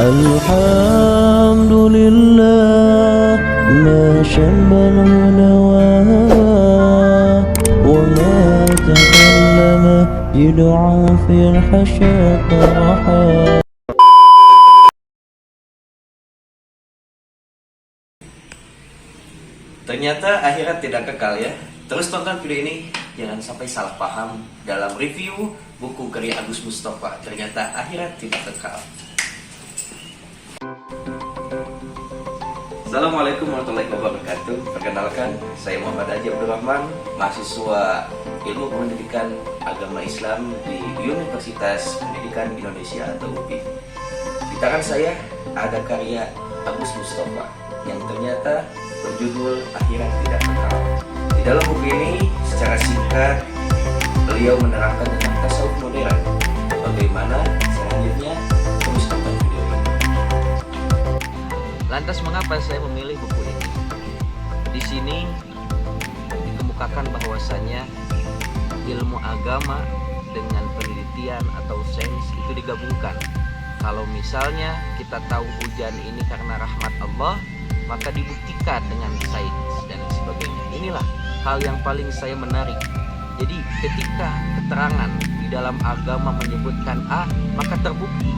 الحمد لله ما شمل نواه وما تكلم يدعى في الحشا طرحا. Ternyata akhirat tidak kekal ya. Terus tonton video ini, jangan sampai salah paham dalam review buku karya Agus Mustafa. Ternyata akhirat tidak kekal. Assalamualaikum warahmatullahi wabarakatuh. Perkenalkan, saya Muhammad Haji Abdul Rahman, mahasiswa Ilmu Pendidikan Agama Islam di Universitas Pendidikan Indonesia atau UPI. Di tangan saya ada karya Agus Mustafa yang ternyata berjudul Akhirat Tidak Kekal. Di dalam buku ini secara singkat beliau menerangkan tentang tasawuf modern. Bagaimana selanjutnya, terus tonton video ini. Lantas mengapa saya memilih buku ini? Di sini dikemukakan bahwasanya ilmu agama dengan penelitian atau sains itu digabungkan. Kalau misalnya kita tahu hujan ini karena rahmat Allah, maka dibuktikan dengan sains dan sebagainya. Inilah hal yang paling saya menarik. Jadi ketika keterangan di dalam agama menyebutkan A, maka terbukti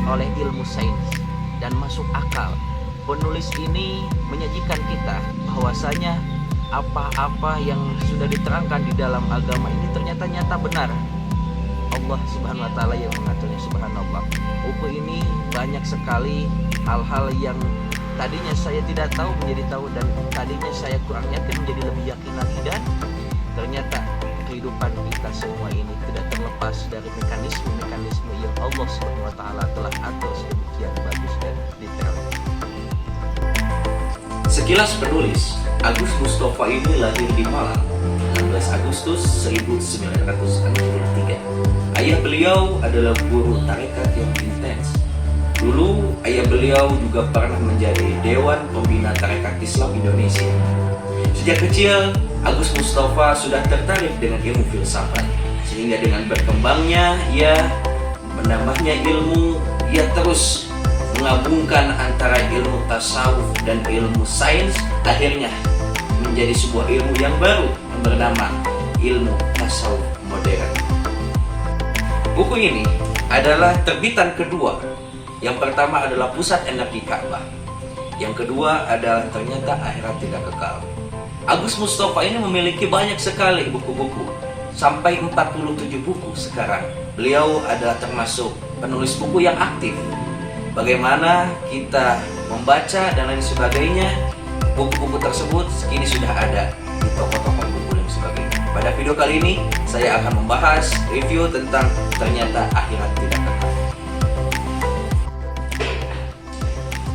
oleh ilmu sains dan masuk akal. Penulis ini menyajikan kita bahwasanya apa-apa yang sudah diterangkan di dalam agama ini ternyata nyata benar. Allah Subhanahu wa taala yang mengaturnya, subhanallah. Buku ini banyak sekali hal-hal yang tadinya saya tidak tahu menjadi tahu, dan tadinya saya kurang yakin menjadi lebih yakin lagi, dan ternyata kehidupan kita semua ini tidak terlepas dari mekanisme yang Allah Subhanahu wa taala telah atur sedemikian bagus dan detail. Sekilas penulis, Agus Mustafa ini lahir di Malang 16 Agustus 1963. Ayah beliau adalah guru tarekat yang intens. Dulu ayah beliau juga pernah menjadi Dewan Pembina Tarekat Islam Indonesia. Sejak kecil, Agus Mustafa sudah tertarik dengan ilmu filsafat, sehingga dengan berkembangnya menambahnya ilmu, ia terus menggabungkan antara ilmu tasawuf dan ilmu sains, akhirnya menjadi sebuah ilmu yang baru yang bernama ilmu tasawuf modern. Buku ini adalah terbitan kedua. Yang pertama adalah Pusat Energi Ka'bah. Yang kedua adalah Ternyata Akhirat Tidak Kekal. Agus Mustafa ini memiliki banyak sekali buku-buku, sampai 47 buku sekarang. Beliau adalah termasuk penulis buku yang aktif. Bagaimana kita membaca dan lain sebagainya, buku-buku tersebut kini sudah ada di toko-toko buku dan sebagainya. Pada video kali ini saya akan membahas review tentang Ternyata Akhirat Tidak Kekal.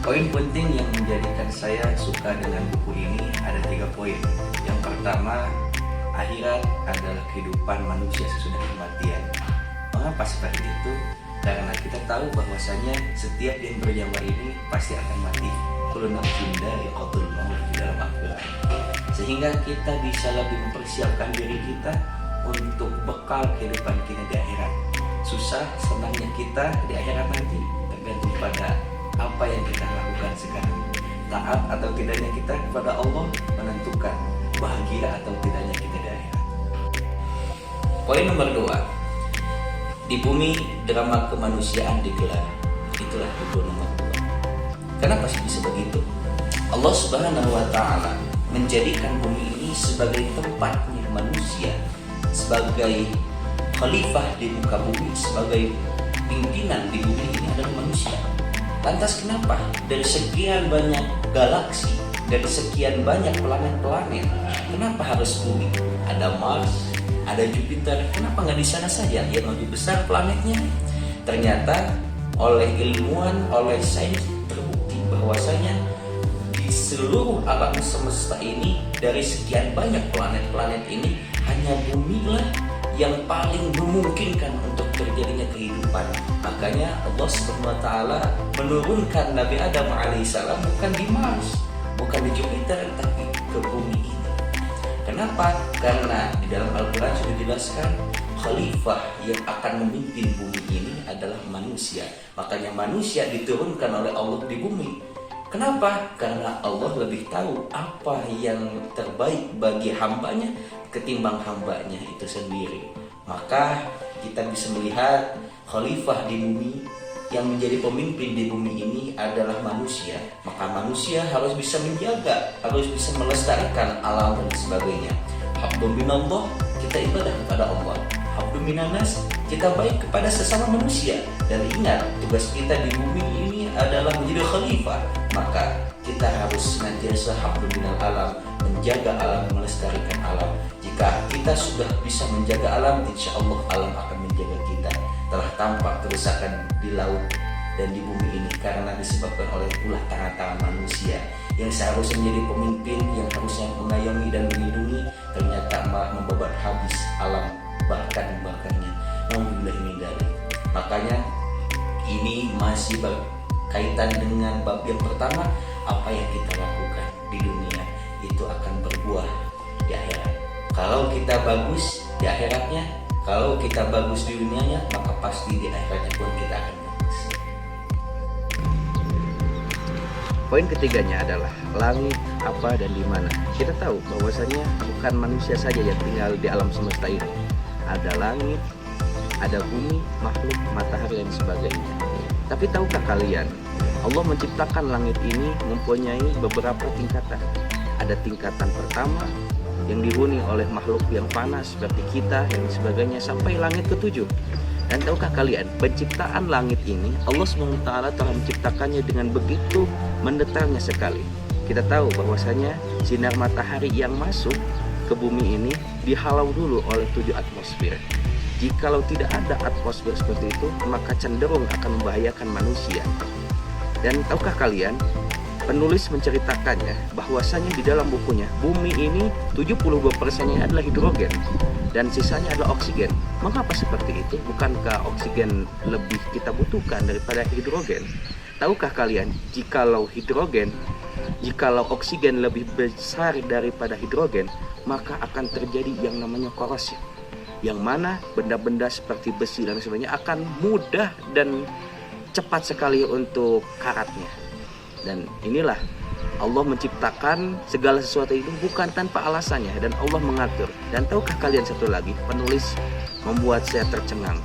Poin penting yang menjadikan saya suka dengan buku ini ada 3 poin. Yang pertama, akhirat adalah kehidupan manusia sesudah kematian. Mengapa seperti itu? Karena kita tahu bahwasanya setiap yang bernyawa ini pasti akan mati. Kullu nafsin dha'iqatul maut di dalam Al-Quran. Sehingga kita bisa lebih mempersiapkan diri kita untuk bekal kehidupan kita di akhirat. Susah senangnya kita di akhirat nanti tergantung pada apa yang kita lakukan sekarang. Taat atau tidaknya kita kepada Allah menentukan bahagia atau tidaknya kita di akhirat. Poin nomor 2. Di bumi drama kemanusiaan digelar. Itulah buku nomor 2. Kenapa sih bisa begitu? Allah Subhanahu wa taala menjadikan bumi ini sebagai tempatnya manusia, sebagai khalifah di muka bumi, sebagai pimpinan di bumi ini adalah manusia. Lantas kenapa dari sekian banyak galaksi, dari sekian banyak planet-planet, kenapa harus bumi? Ada Mars, ada Jupiter, kenapa nggak di sana saja yang lebih besar planetnya? Ternyata oleh ilmuwan, oleh sains terbukti bahwasanya di seluruh alam semesta ini, dari sekian banyak planet-planet ini, hanya bumi lah yang paling memungkinkan untuk terjadinya kehidupan. Makanya Allah Subhanahu wa taala menurunkan Nabi Adam alaihissalam bukan di Mars, bukan di Jupiter, tapi ke bumi ini. Kenapa? Karena di dalam Al-Quran sudah dijelaskan khalifah yang akan memimpin bumi ini adalah manusia. Makanya manusia diturunkan oleh Allah di bumi. Kenapa? Karena Allah lebih tahu apa yang terbaik bagi hambanya ketimbang hambanya itu sendiri. Maka kita bisa melihat khalifah di bumi yang menjadi pemimpin di bumi ini adalah manusia. Maka manusia harus bisa menjaga, harus bisa melestarikan alam dan sebagainya. Habdun minallah, kita ibadah kepada Allah. Habdun minanas, kita baik kepada sesama manusia. Dan ingat, tugas kita di bumi ini adalah menjadi khalifah. Maka kita harus senantiasa habdun minal alam, menjaga alam, melestarikan alam. Jika kita sudah bisa menjaga alam, insya Allah alam akan menjaga kita. Telah tampak kerusakan di laut dan di bumi ini karena disebabkan oleh ulah tangan-tangan manusia yang seharusnya menjadi pemimpin, yang harusnya mengayomi dan melindungi, ternyata malah membabat habis alam, bahkan membakarnya. Alhamdulillah ini dari. Makanya ini masih berkaitan dengan bab yang pertama, apa yang kita lakukan di dunia itu akan berbuah di akhirat. Kalau kita bagus di akhiratnya, kalau kita bagus di dunianya, maka pasti di akhiratnya pun kita akan bagus. Poin ketiganya adalah langit apa dan di mana. Kita tahu bahwasanya bukan manusia saja yang tinggal di alam semesta ini. Ada langit, ada bumi, makhluk, matahari dan sebagainya. Tapi tahukah kalian, Allah menciptakan langit ini mempunyai beberapa tingkatan. Ada tingkatan pertama yang dihuni oleh makhluk yang panas seperti kita dan sebagainya sampai langit ketujuh. Dan tahukah kalian, penciptaan langit ini Allah SWT telah menciptakannya dengan begitu mendetailnya sekali. Kita tahu bahwasanya sinar matahari yang masuk ke bumi ini dihalau dulu oleh 7 atmosfer. Jikalau tidak ada atmosfer seperti itu, maka cenderung akan membahayakan manusia. Dan tahukah kalian, penulis menceritakannya bahwasanya di dalam bukunya bumi ini 72%-nya adalah hidrogen dan sisanya adalah oksigen. Mengapa seperti itu? Bukankah oksigen lebih kita butuhkan daripada hidrogen? Tahukah kalian, jikalau oksigen lebih besar daripada hidrogen, maka akan terjadi yang namanya korosi, yang mana benda-benda seperti besi dan sebagainya akan mudah dan cepat sekali untuk karatnya. Dan inilah Allah menciptakan segala sesuatu itu bukan tanpa alasannya, dan Allah mengatur. Dan tahukah kalian satu lagi, penulis membuat saya tercengang.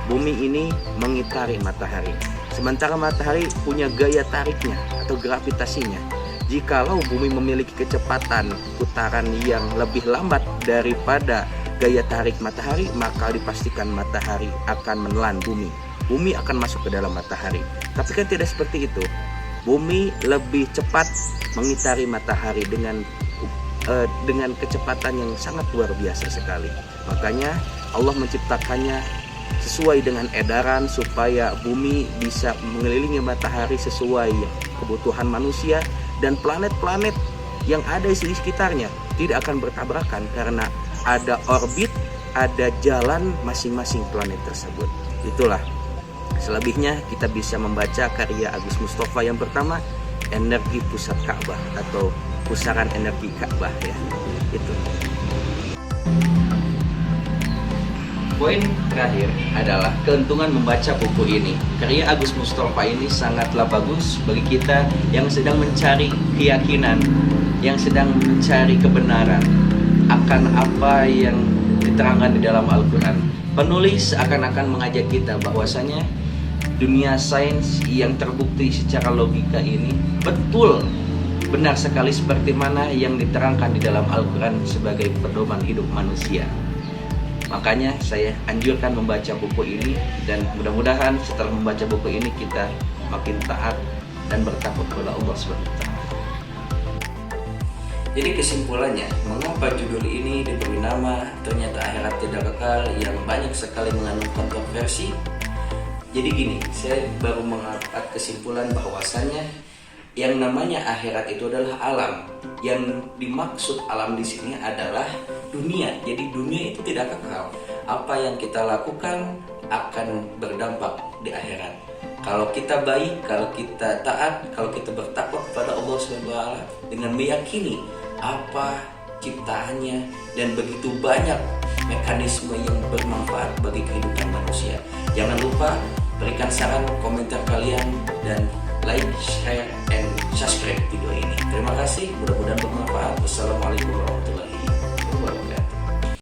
Bumi ini mengitari matahari, sementara matahari punya gaya tariknya atau gravitasinya. Jikalau bumi memiliki kecepatan putaran yang lebih lambat daripada gaya tarik matahari, maka dipastikan matahari akan menelan bumi. Bumi akan masuk ke dalam matahari. Tapi kan tidak seperti itu. Bumi lebih cepat mengitari matahari dengan kecepatan yang sangat luar biasa sekali. Makanya Allah menciptakannya sesuai dengan edaran supaya bumi bisa mengelilingi matahari sesuai kebutuhan manusia, dan planet-planet yang ada di sekitarnya tidak akan bertabrakan karena ada orbit, ada jalan masing-masing planet tersebut. Itulah. Selebihnya kita bisa membaca karya Agus Mustafa yang pertama, Energi Pusat Ka'bah atau Pusaran Energi Ka'bah ya. Itu. Poin terakhir adalah keuntungan membaca buku ini. Karya Agus Mustafa ini sangatlah bagus bagi kita yang sedang mencari keyakinan, yang sedang mencari kebenaran akan apa yang diterangkan di dalam Al-Quran. Penulis akan mengajak kita bahwasanya dunia sains yang terbukti secara logika ini betul benar sekali seperti mana yang diterangkan di dalam Al-Quran sebagai pedoman hidup manusia. Makanya saya anjurkan membaca buku ini, dan mudah-mudahan setelah membaca buku ini kita makin taat dan bertakwa kepada Allah SWT. Jadi kesimpulannya, mengapa judul ini diberi nama Ternyata Akhirat Tidak Kekal yang banyak sekali mengandung kontroversi? Jadi gini, saya baru mengangkat kesimpulan bahwasannya yang namanya akhirat itu adalah alam. Yang dimaksud alam di sini adalah dunia. Jadi dunia itu tidak kekal. Apa yang kita lakukan akan berdampak di akhirat. Kalau kita baik, kalau kita taat, kalau kita bertakwa kepada Allah SWT dengan meyakini apa ciptaannya dan begitu banyak mekanisme yang bermanfaat bagi kehidupan manusia. Jangan lupa berikan saran, komentar kalian, dan like, share, and subscribe video ini. Terima kasih, mudah-mudahan bermanfaat. Wassalamualaikum warahmatullahi wabarakatuh.